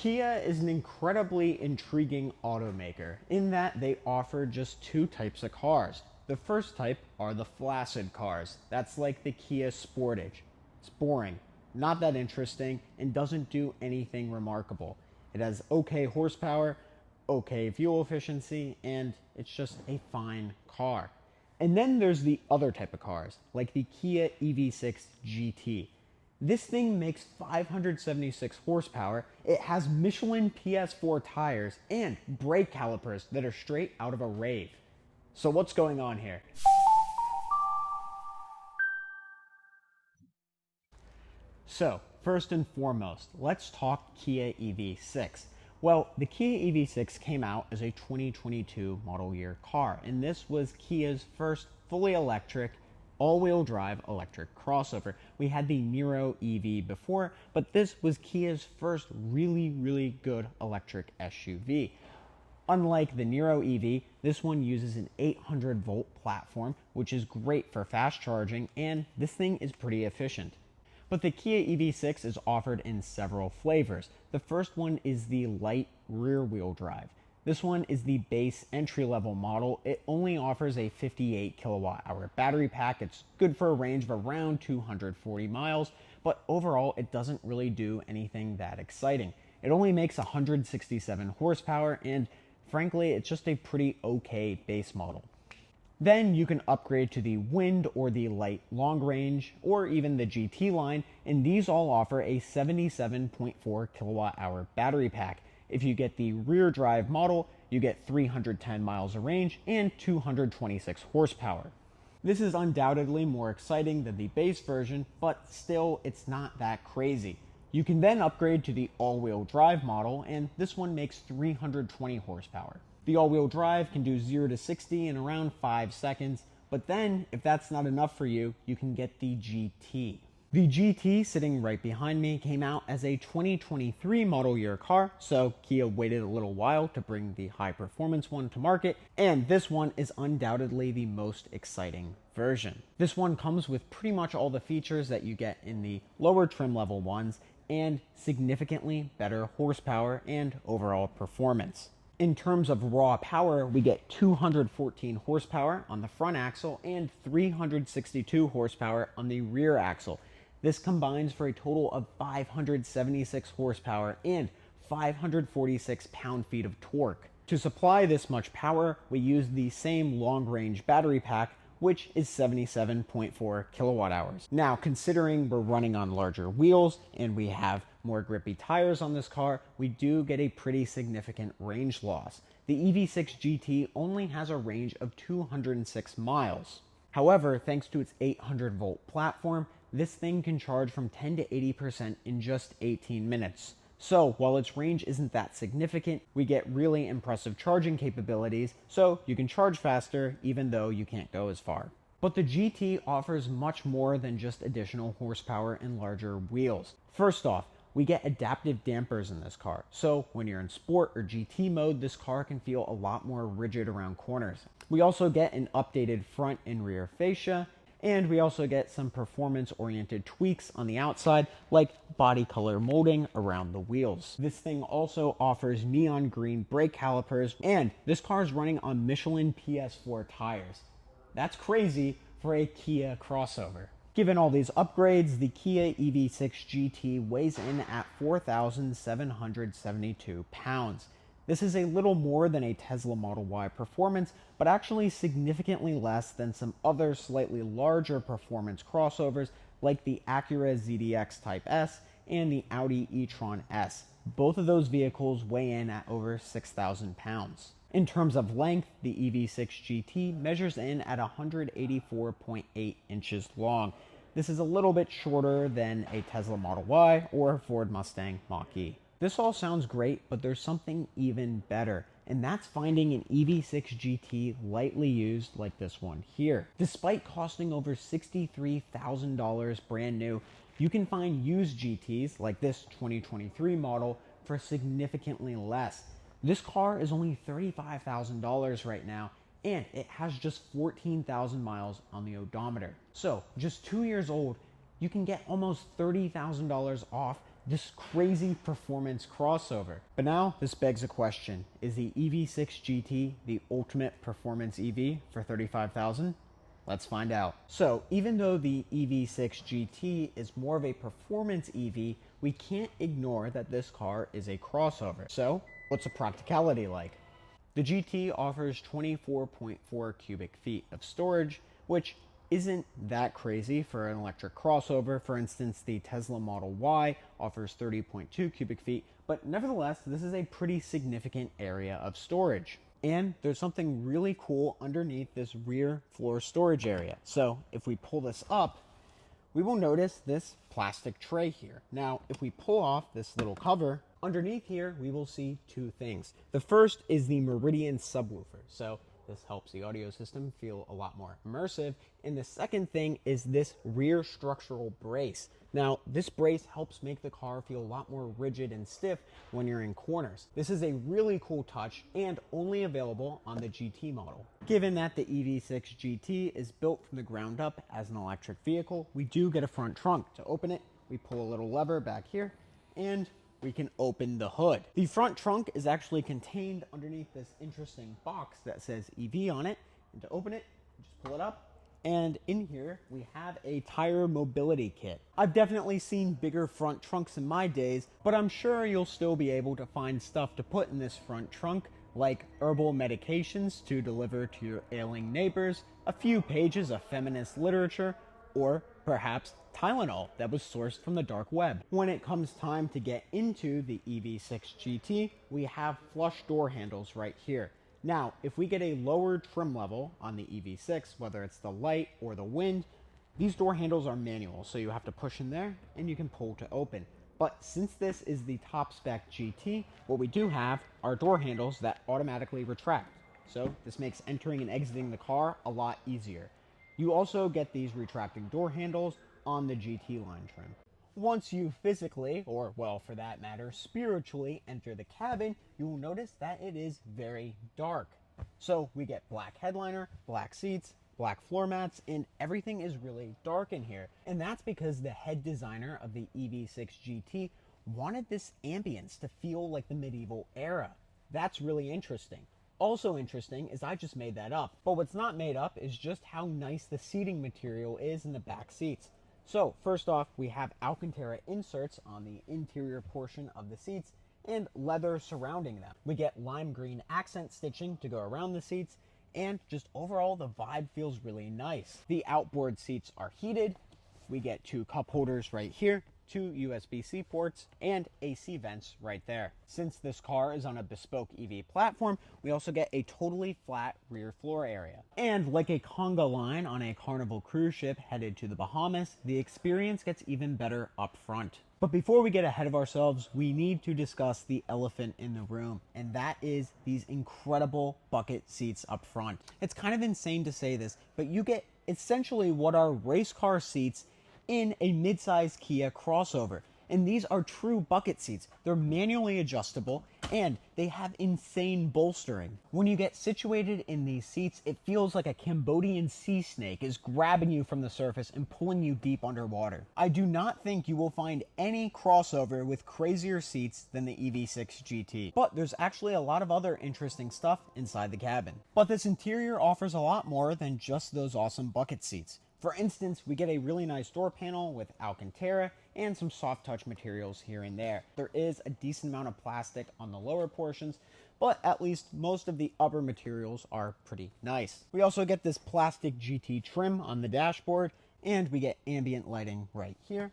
Kia is an incredibly intriguing automaker in that they offer just two types of cars. The first type are the flaccid cars. That's like the Kia Sportage. It's boring, not that interesting, and doesn't do anything remarkable. It has okay horsepower, okay fuel efficiency, and it's just a fine car. And then there's the other type of cars, like the Kia EV6 GT. This thing makes 576 horsepower, it has Michelin PS4 tires, and brake calipers that are straight out of a rave. So what's going on here? So, first and foremost, let's talk Kia EV6. Well, the Kia EV6 came out as a 2022 model year car, and this was Kia's first fully electric, all-wheel drive electric crossover. We had the Niro EV before, but this was Kia's first really good electric SUV. Unlike the Niro EV, this one uses an 800 volt platform, which is great for fast charging, and this thing is pretty efficient. But the Kia EV6 is offered in several flavors. The first one is the light rear-wheel drive. This one is the base entry-level model. It only offers a 58 kilowatt-hour battery pack. It's good for a range of around 240 miles, but overall it doesn't really do anything that exciting. It only makes 167 horsepower, and frankly, it's just a pretty okay base model. Then you can upgrade to the Wind or the Light Long Range or even the GT line, and these all offer a 77.4 kilowatt-hour battery pack. If you get the rear drive model, you get 310 miles of range and 226 horsepower. This is undoubtedly more exciting than the base version, but still it's not that crazy. You can then upgrade to the all-wheel drive model, and this one makes 320 horsepower. The all-wheel drive can do 0 to 60 in around 5 seconds, but then, if that's not enough for you, you can get the GT. The GT, sitting right behind me, came out as a 2023 model year car, so Kia waited a little while to bring the high-performance one to market, and this one is undoubtedly the most exciting version. This one comes with pretty much all the features that you get in the lower trim level ones, and significantly better horsepower and overall performance. In terms of raw power, we get 214 horsepower on the front axle and 362 horsepower on the rear axle. This combines for a total of 576 horsepower and 546 pound-feet of torque. To supply this much power, we use the same long-range battery pack, which is 77.4 kilowatt hours. Now, considering we're running on larger wheels and we have more grippy tires on this car, we do get a pretty significant range loss. The EV6 GT only has a range of 206 miles. However, thanks to its 800 volt platform, this thing can charge from 10 to 80% in just 18 minutes. So while its range isn't that significant, we get really impressive charging capabilities, so you can charge faster even though you can't go as far. But the GT offers much more than just additional horsepower and larger wheels. First off, we get adaptive dampers in this car, so when you're in sport or GT mode, this car can feel a lot more rigid around corners. We also get an updated front and rear fascia, and we also get some performance-oriented tweaks on the outside, like body color molding around the wheels. This thing also offers neon green brake calipers, and this car is running on Michelin PS4 tires. That's crazy for a Kia crossover. Given all these upgrades, the Kia EV6 GT weighs in at 4,772 pounds. This is a little more than a Tesla Model Y performance, but actually significantly less than some other slightly larger performance crossovers like the Acura ZDX Type S and the Audi e-tron S. Both of those vehicles weigh in at over 6,000 pounds. In terms of length, the EV6 GT measures in at 184.8 inches long. This is a little bit shorter than a Tesla Model Y or Ford Mustang Mach-E. This all sounds great, but there's something even better, and that's finding an EV6 GT lightly used like this one here. Despite costing over $63,000 brand new, you can find used GTs like this 2023 model for significantly less. This car is only $35,000 right now, and it has just 14,000 miles on the odometer. So, just 2 years old, you can get almost $30,000 off this crazy performance crossover. But now this begs a question. Is the EV6 GT the ultimate performance EV for $35,000? Let's find out. So even though the EV6 GT is more of a performance EV, we can't ignore that this car is a crossover. So what's the practicality like? The GT offers 24.4 cubic feet of storage, which isn't that crazy for an electric crossover. For instance, the Tesla Model Y offers 30.2 cubic feet, but nevertheless, this is a pretty significant area of storage. And there's something really cool underneath this rear floor storage area. So if we pull this up, we will notice this plastic tray here. Now, if we pull off this little cover, underneath here, we will see two things. The first is the Meridian subwoofer. So this helps the audio system feel a lot more immersive. And the second thing is this rear structural brace. Now, this brace helps make the car feel a lot more rigid and stiff when you're in corners. This is a really cool touch and only available on the GT model. Given that the EV6 GT is built from the ground up as an electric vehicle, we do get a front trunk. To open it, we pull a little lever back here and we can open the hood. The front trunk is actually contained underneath this interesting box that says EV on it. And to open it, just pull it up. And in here, we have a tire mobility kit. I've definitely seen bigger front trunks in my days, but I'm sure you'll still be able to find stuff to put in this front trunk, like herbal medications to deliver to your ailing neighbors, a few pages of feminist literature, or perhaps Tylenol that was sourced from the dark web. When it comes time to get into the EV6 GT, we have flush door handles right here. Now, if we get a lower trim level on the EV6, whether it's the light or the wind, these door handles are manual, so you have to push in there and you can pull to open. But since this is the top spec GT, what we do have are door handles that automatically retract. So this makes entering and exiting the car a lot easier. You also get these retracting door handles on the GT line trim. Once you physically, or well, for that matter, spiritually enter the cabin, you will notice that it is very dark. So we get black headliner, black seats, black floor mats, and everything is really dark in here. And that's because the head designer of the EV6 GT wanted this ambience to feel like the medieval era. That's really interesting. Also interesting is I just made that up, but what's not made up is just how nice the seating material is in the back seats. So first off, we have Alcantara inserts on the interior portion of the seats and leather surrounding them. We get lime green accent stitching to go around the seats, and just overall the vibe feels really nice. The outboard seats are heated. We get two cup holders right here, two USB-C ports, and AC vents right there. Since this car is on a bespoke EV platform, we also get a totally flat rear floor area. And like a conga line on a Carnival cruise ship headed to the Bahamas, the experience gets even better up front. But before we get ahead of ourselves, we need to discuss the elephant in the room, and that is these incredible bucket seats up front. It's kind of insane to say this, but you get essentially what are race car seats in a mid-size Kia crossover. And these are true bucket seats. They're manually adjustable and they have insane bolstering. When you get situated in these seats, it feels like a Cambodian sea snake is grabbing you from the surface and pulling you deep underwater. I do not think you will find any crossover with crazier seats than the EV6 GT. But there's actually a lot of other interesting stuff inside the cabin. But this interior offers a lot more than just those awesome bucket seats. For instance, we get a really nice door panel with Alcantara and some soft touch materials here and there. There is a decent amount of plastic on the lower portions, but at least most of the upper materials are pretty nice. We also get this plastic GT trim on the dashboard, and we get ambient lighting right here,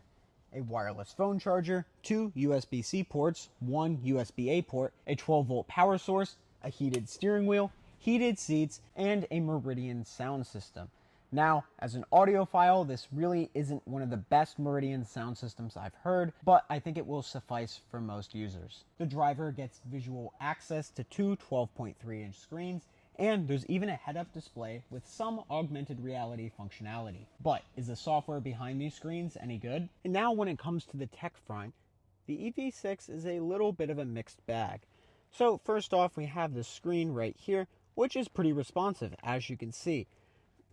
a wireless phone charger, two USB-C ports, one USB-A port, a 12-volt power source, a heated steering wheel, heated seats, and a Meridian sound system. Now, as an audiophile, this really isn't one of the best Meridian sound systems I've heard, but I think it will suffice for most users. The driver gets visual access to two 12.3-inch screens, and there's even a head-up display with some augmented reality functionality. But is the software behind these screens any good? And now when it comes to the tech front, the EV6 is a little bit of a mixed bag. So first off, we have the screen right here, which is pretty responsive, as you can see.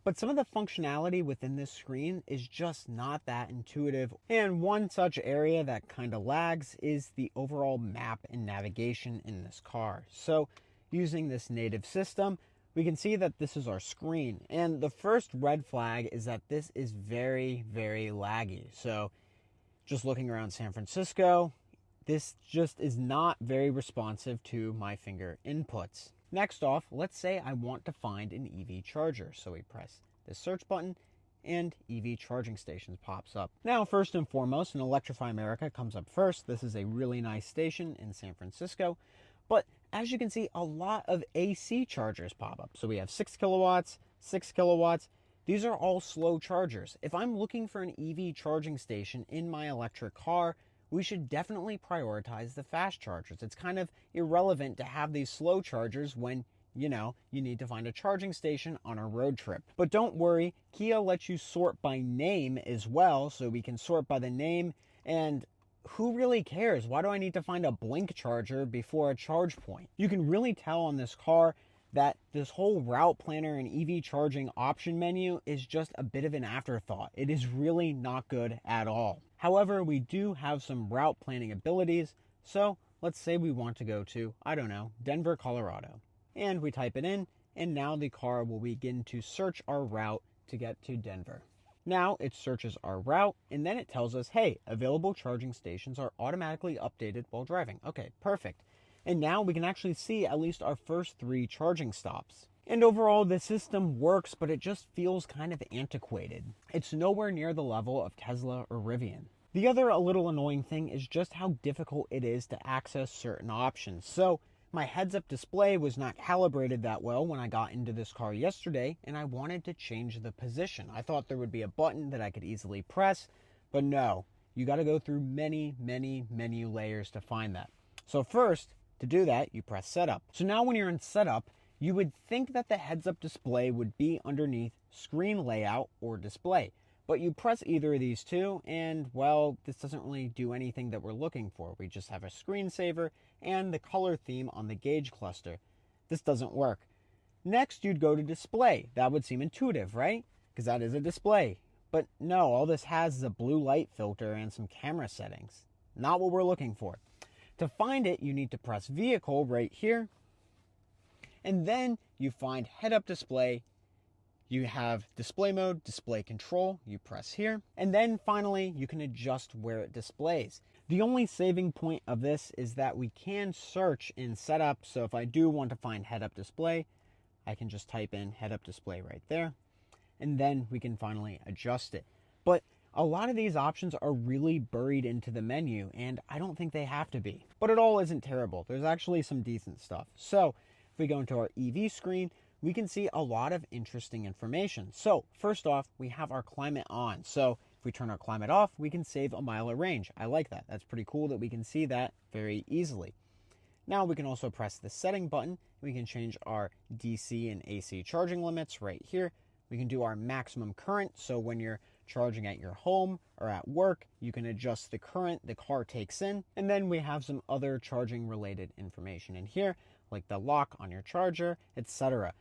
But some of the functionality within this screen is just not that intuitive. And one such area that kind of lags is the overall map and navigation in this car. So using this native system, we can see that this is our screen. And the first red flag is that this is very, very laggy. So just looking around San Francisco, this just is not very responsive to my finger inputs. Next off, let's say I want to find an EV charger. So we press the search button and EV charging stations pops up. Now, first and foremost, an Electrify America comes up first. This is a really nice station in San Francisco. But as you can see, a lot of AC chargers pop up. So we have 6 kilowatts, 6 kilowatts. These are all slow chargers. If I'm looking for an EV charging station in my electric car, we should definitely prioritize the fast chargers. It's kind of irrelevant to have these slow chargers when, you need to find a charging station on a road trip. But don't worry, Kia lets you sort by name as well, so we can sort by the name. And who really cares? Why do I need to find a Blink charger before a charge point? You can really tell on this car that this whole route planner and EV charging option menu is just a bit of an afterthought. It is really not good at all. However, we do have some route planning abilities. So let's say we want to go to, I don't know, Denver, Colorado. And we type it in, and now the car will begin to search our route to get to Denver. Now it searches our route, and then it tells us, hey, available charging stations are automatically updated while driving. Okay, perfect. And now we can actually see at least our first 3 charging stops. And overall, the system works, but it just feels kind of antiquated. It's nowhere near the level of Tesla or Rivian. The other a little annoying thing is just how difficult it is to access certain options. So my heads-up display was not calibrated that well when I got into this car yesterday, and I wanted to change the position. I thought there would be a button that I could easily press, but no. You got to go through many, many menu layers to find that. So first, to do that, you press Setup. So now when you're in Setup, you would think that the heads-up display would be underneath Screen Layout or Display. But you press either of these two, and, well, this doesn't really do anything that we're looking for. We just have a screensaver and the color theme on the gauge cluster. This doesn't work. Next, you'd go to Display. That would seem intuitive, right? Because that is a display. But no, all this has is a blue light filter and some camera settings. Not what we're looking for. To find it, you need to press Vehicle right here. And then you find Head-Up Display. You have Display Mode, Display Control. You press here. And then finally, you can adjust where it displays. The only saving point of this is that we can search in Setup. So if I do want to find Head-Up Display, I can just type in Head-Up Display right there. And then we can finally adjust it. But a lot of these options are really buried into the menu, and I don't think they have to be. But it all isn't terrible. There's actually some decent stuff. So if we go into our EV screen, we can see a lot of interesting information. So first off, we have our climate on. So if we turn our climate off, we can save a mile of range. I like that. That's pretty cool that we can see that very easily. Now we can also press the setting button. We can change our DC and AC charging limits right here. We can do our maximum current. So when you're charging at your home or at work, you can adjust the current the car takes in. And then we have some other charging related information in here, like the lock on your charger, etc.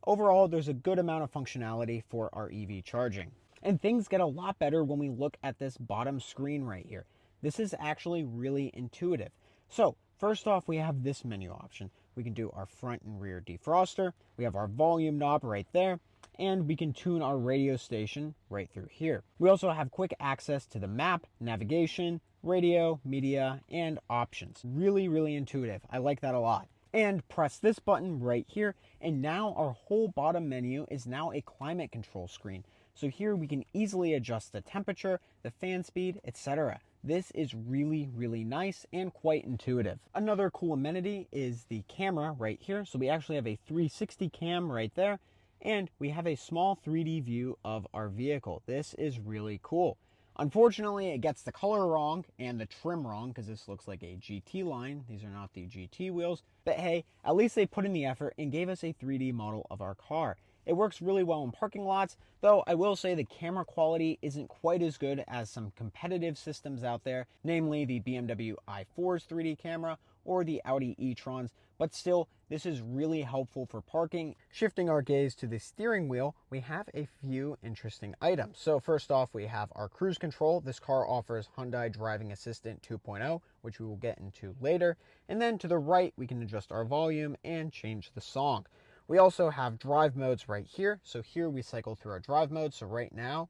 Overall, there's a good amount of functionality for our EV charging. And things get a lot better when we look at this bottom screen right here. This is actually really intuitive. So first off, we have this menu option. We can do our front and rear defroster. We have our volume knob right there. And we can tune our radio station right through here. We also have quick access to the map, navigation, radio, media, and options. Really, really intuitive. I like that a lot. And press this button right here, and now our whole bottom menu is now a climate control screen. So here we can easily adjust the temperature, the fan speed, etc. This is really, really nice and quite intuitive. Another cool amenity is the camera right here. So we actually have a 360 cam right there. And we have a small 3D view of our vehicle. This is really cool. Unfortunately, it gets the color wrong and the trim wrong because this looks like a GT line. These are not the GT wheels. But hey, at least they put in the effort and gave us a 3D model of our car. It works really well in parking lots, though I will say the camera quality isn't quite as good as some competitive systems out there, namely the BMW i4's 3D camera or the Audi e-trons, but still, this is really helpful for parking. Shifting our gaze to the steering wheel, we have a few interesting items. So first off, we have our cruise control. This car offers Hyundai Driving Assistant 2.0, which we will get into later. And then to the right, we can adjust our volume and change the song. We also have drive modes right here. So here we cycle through our drive modes. So right now,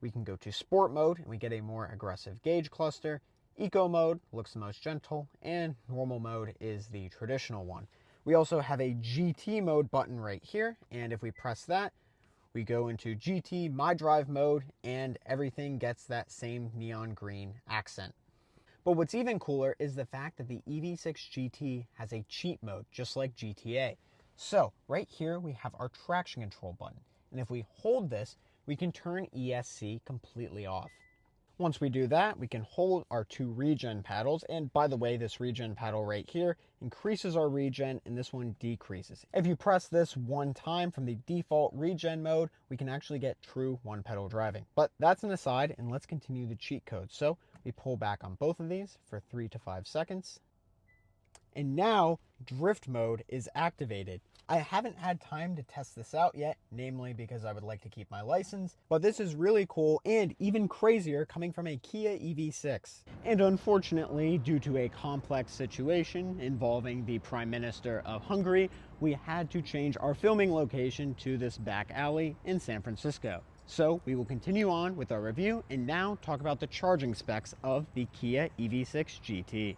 we can go to sport mode and we get a more aggressive gauge cluster. Eco mode looks the most gentle, and normal mode is the traditional one. We also have a GT mode button right here, and if we press that, we go into GT My Drive mode, and everything gets that same neon green accent. But what's even cooler is the fact that the EV6 GT has a cheat mode, just like GTA. So right here, we have our traction control button, and if we hold this, we can turn ESC completely off. Once we do that, we can hold our 2 regen paddles, and by the way, this regen paddle right here increases our regen and this one decreases. If you press this one time from the default regen mode, we can actually get true one pedal driving. But that's an aside, and let's continue the cheat code. So we pull back on both of these for 3 to 5 seconds. And now drift mode is activated. I haven't had time to test this out yet, namely because I would like to keep my license, but this is really cool and even crazier coming from a Kia EV6. And unfortunately, due to a complex situation involving the Prime Minister of Hungary, we had to change our filming location to this back alley in San Francisco. So we will continue on with our review and now talk about the charging specs of the Kia EV6 GT.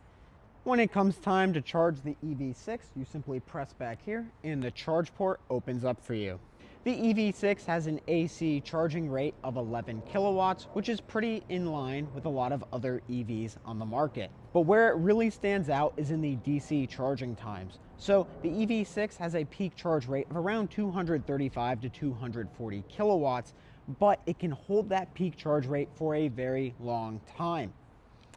When it comes time to charge the EV6, you simply press back here and the charge port opens up for you. The EV6 has an AC charging rate of 11 kilowatts, which is pretty in line with a lot of other EVs on the market. But where it really stands out is in the DC charging times. So the EV6 has a peak charge rate of around 235 to 240 kilowatts, but it can hold that peak charge rate for a very long time.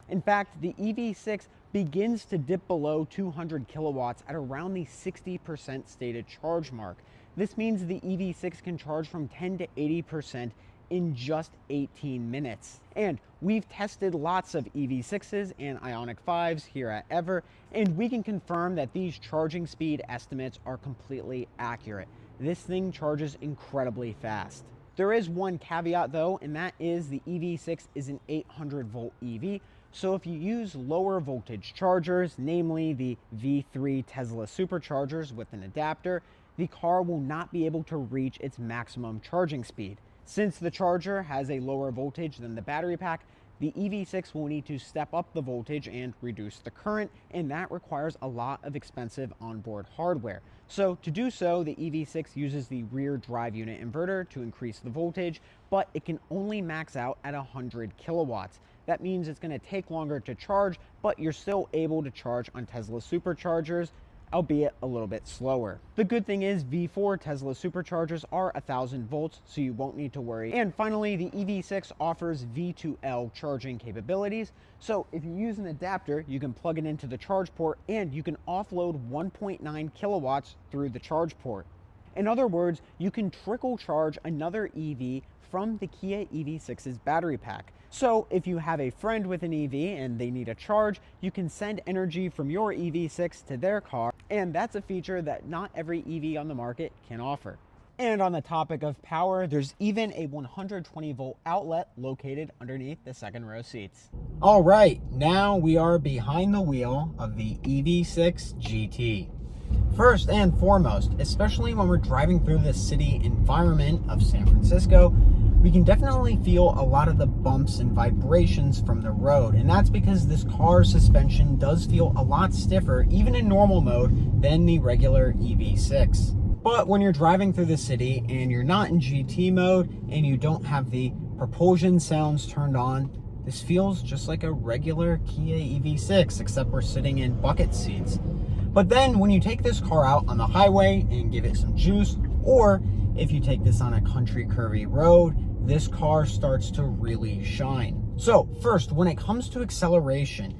In fact, the EV6 begins to dip below 200 kilowatts at around the 60% stated charge mark. This means the EV6 can charge from 10 to 80% in just 18 minutes. And we've tested lots of EV6s and Ioniq 5s here at Ever, and we can confirm that these charging speed estimates are completely accurate. This thing charges incredibly fast. There is one caveat though, and that is the EV6 is an 800 volt EV. So if you use lower voltage chargers, namely the V3 Tesla superchargers with an adapter, the car will not be able to reach its maximum charging speed. Since the charger has a lower voltage than the battery pack, the EV6 will need to step up the voltage and reduce the current, and that requires a lot of expensive onboard hardware. So to do so, the EV6 uses the rear drive unit inverter to increase the voltage, but it can only max out at 100 kilowatts. That means it's going to take longer to charge, but you're still able to charge on Tesla superchargers, albeit a little bit slower. The good thing is V4 Tesla superchargers are 1000 volts, so you won't need to worry. And finally, the EV6 offers V2L charging capabilities. So if you use an adapter, you can plug it into the charge port and you can offload 1.9 kilowatts through the charge port. In other words, you can trickle charge another EV from the Kia EV6's battery pack. So if you have a friend with an EV and they need a charge, you can send energy from your EV6 to their car, and that's a feature that not every EV on the market can offer. And on the topic of power, there's even a 120 volt outlet located underneath the second row seats. All right, now we are behind the wheel of the EV6 GT. First and foremost, especially when we're driving through the city environment of San Francisco, we can definitely feel a lot of the bumps and vibrations from the road, and that's because this car's suspension does feel a lot stiffer, even in normal mode, than the regular EV6. But when you're driving through the city and you're not in GT mode and you don't have the propulsion sounds turned on, this feels just like a regular Kia EV6, except we're sitting in bucket seats. But then when you take this car out on the highway and give it some juice, or if you take this on a country curvy road, this car starts to really shine. So first, when it comes to acceleration,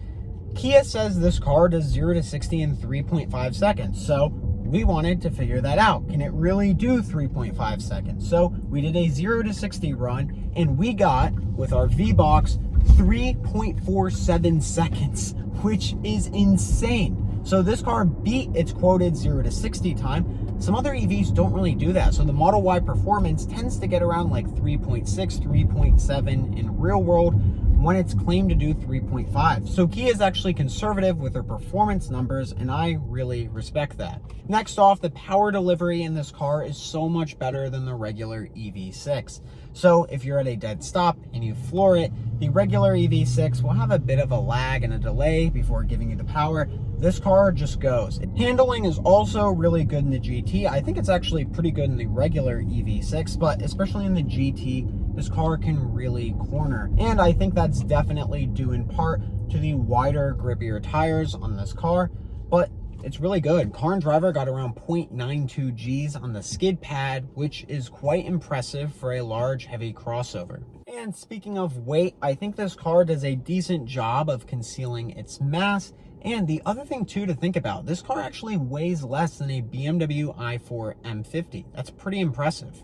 Kia says this car does 0 to 60 in 3.5 seconds. So we wanted to figure that out. Can it really do 3.5 seconds? So we did a 0 to 60 run, and we got, with our V-Box, 3.47 seconds, which is insane. So this car beat its quoted 0 to 60 time. Some other EVs don't really do that. So the Model Y performance tends to get around like 3.6, 3.7 in real world, when it's claimed to do 3.5. So Kia is actually conservative with their performance numbers, and I really respect that. Next off, the power delivery in this car is so much better than the regular EV6. So if you're at a dead stop and you floor it, the regular EV6 will have a bit of a lag and a delay before giving you the power. This car just goes. Handling is also really good in the GT. I think it's actually pretty good in the regular EV6, but especially in the GT, this car can really corner. And I think that's definitely due in part to the wider, grippier tires on this car, but it's really good. Car and Driver got around 0.92 Gs on the skid pad, which is quite impressive for a large, heavy crossover. And speaking of weight, I think this car does a decent job of concealing its mass. And the other thing too to think about, this car actually weighs less than a BMW i4 M50. That's pretty impressive.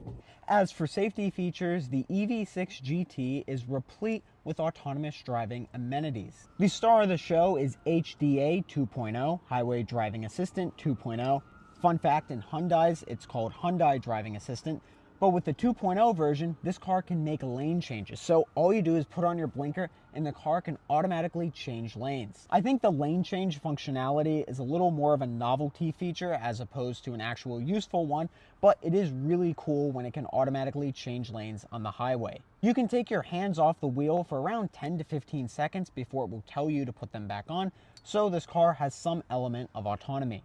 As for safety features, the EV6 GT is replete with autonomous driving amenities. The star of the show is HDA 2.0, Highway Driving Assistant 2.0. Fun fact, in Hyundai's, it's called Hyundai Driving Assistant. But with the 2.0 version, this car can make lane changes. So all you do is put on your blinker and the car can automatically change lanes. I think the lane change functionality is a little more of a novelty feature as opposed to an actual useful one, but it is really cool when it can automatically change lanes on the highway. You can take your hands off the wheel for around 10 to 15 seconds before it will tell you to put them back on, so this car has some element of autonomy.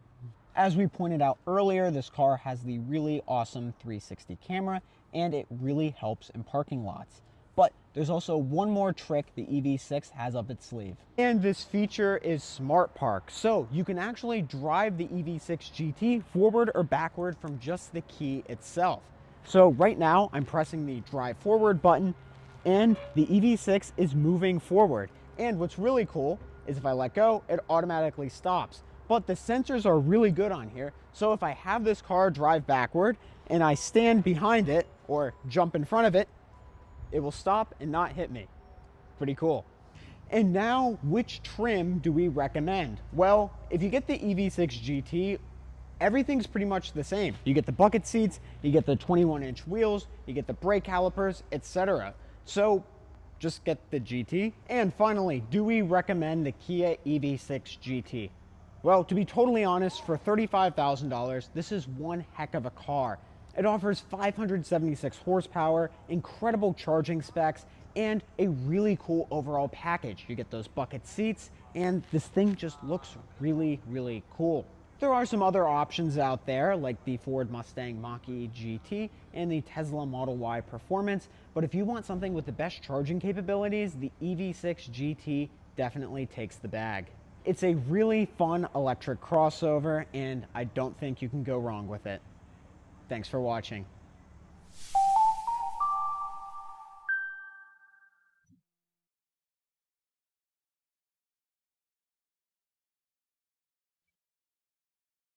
As we pointed out earlier, this car has the really awesome 360 camera, and it really helps in parking lots. But there's also one more trick the EV6 has up its sleeve. And this feature is Smart Park. So you can actually drive the EV6 GT forward or backward from just the key itself. So right now I'm pressing the drive forward button and the EV6 is moving forward. And what's really cool is if I let go, it automatically stops. But the sensors are really good on here. So if I have this car drive backward and I stand behind it or jump in front of it, it will stop and not hit me. Pretty cool. And now, which trim do we recommend? Well, if you get the EV6 GT, everything's pretty much the same. You get the bucket seats, you get the 21-inch wheels, you get the brake calipers, etc. So just get the GT. And finally, do we recommend the Kia EV6 GT? Well, to be totally honest, for $35,000, this is one heck of a car. It offers 576 horsepower, incredible charging specs, and a really cool overall package. You get those bucket seats, and this thing just looks really, really cool. There are some other options out there, like the Ford Mustang Mach-E GT and the Tesla Model Y Performance, but if you want something with the best charging capabilities, the EV6 GT definitely takes the bag. It's a really fun electric crossover, and I don't think you can go wrong with it. Thanks for watching.